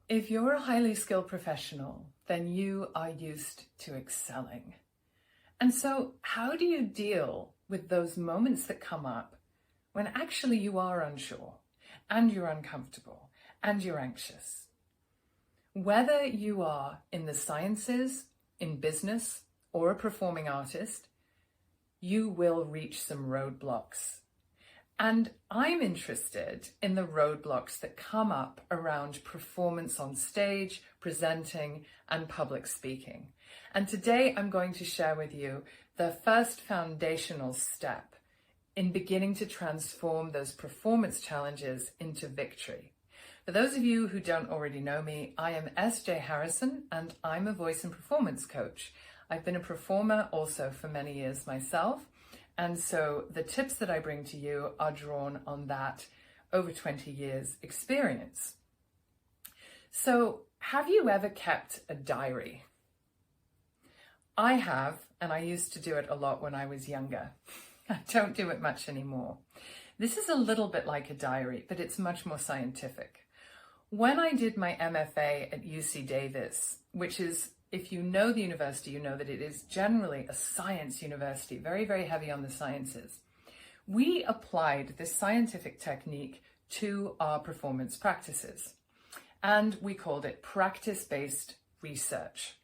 If you're a highly skilled professional, then you are used to excelling. And so how do you deal with those moments that come up when actually you are unsure and you're uncomfortable and you're anxious? Whether you are in the sciences, in business, or a performing artist, you will reach some roadblocks. And I'm interested in the roadblocks that come up around performance on stage, presenting, and public speaking. And today I'm going to share with you the first foundational step in beginning to transform those performance challenges into victory. For those of you who don't already know me, I am S.J. Harrison and I'm a voice and performance coach. I've been a performer also for many years myself. And so the tips that I bring to you are drawn on that over 20 years experience. So have you ever kept a diary? I have, and I used to do it a lot when I was younger. I don't do it much anymore. This is a little bit like a diary, but it's much more scientific. When I did my MFA at UC Davis, which is, if you know the university, you know that it is generally a science university, very, very heavy on the sciences. We applied this scientific technique to our performance practices, and we called it practice-based research.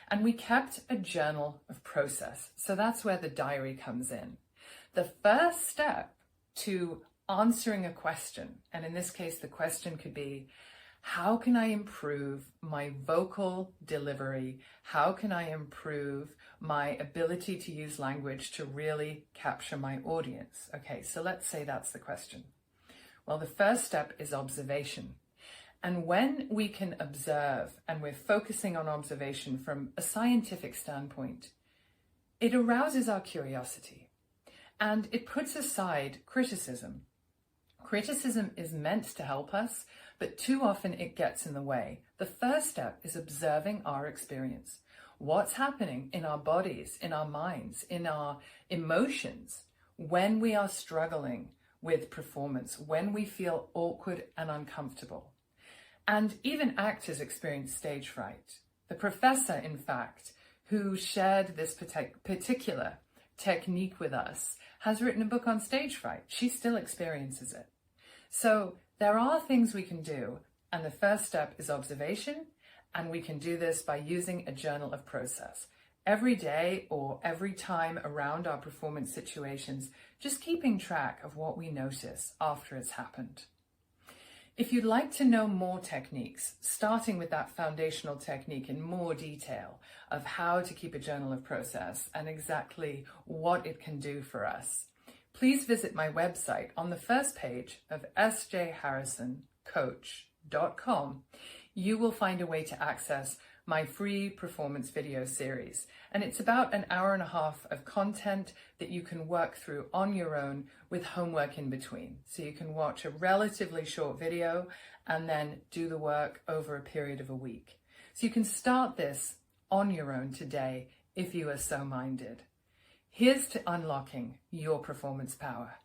And we kept a journal of process. So that's where the diary comes in. The first step to answering a question, and in this case, the question could be, how can I improve my vocal delivery? How can I improve my ability to use language to really capture my audience? Okay, so let's say that's the question. Well, the first step is observation. And when we can observe and we're focusing on observation from a scientific standpoint, it arouses our curiosity and it puts aside criticism. Criticism is meant to help us, but too often it gets in the way. The first step is observing our experience. What's happening in our bodies, in our minds, in our emotions when we are struggling with performance, when we feel awkward and uncomfortable. And even actors experience stage fright. The professor, in fact, who shared this particular technique with us, has written a book on stage fright. She still experiences it. So there are things we can do, and the first step is observation, and we can do this by using a journal of process. Every day or every time around our performance situations, just keeping track of what we notice after it's happened. If you'd like to know more techniques, starting with that foundational technique in more detail of how to keep a journal of process and exactly what it can do for us, please visit my website. On the first page of sjharrisoncoach.com, you will find a way to access my free performance video series. And it's about an hour and a half of content that you can work through on your own with homework in between. So you can watch a relatively short video and then do the work over a period of a week. So you can start this on your own today if you are so minded. Here's to unlocking your performance power.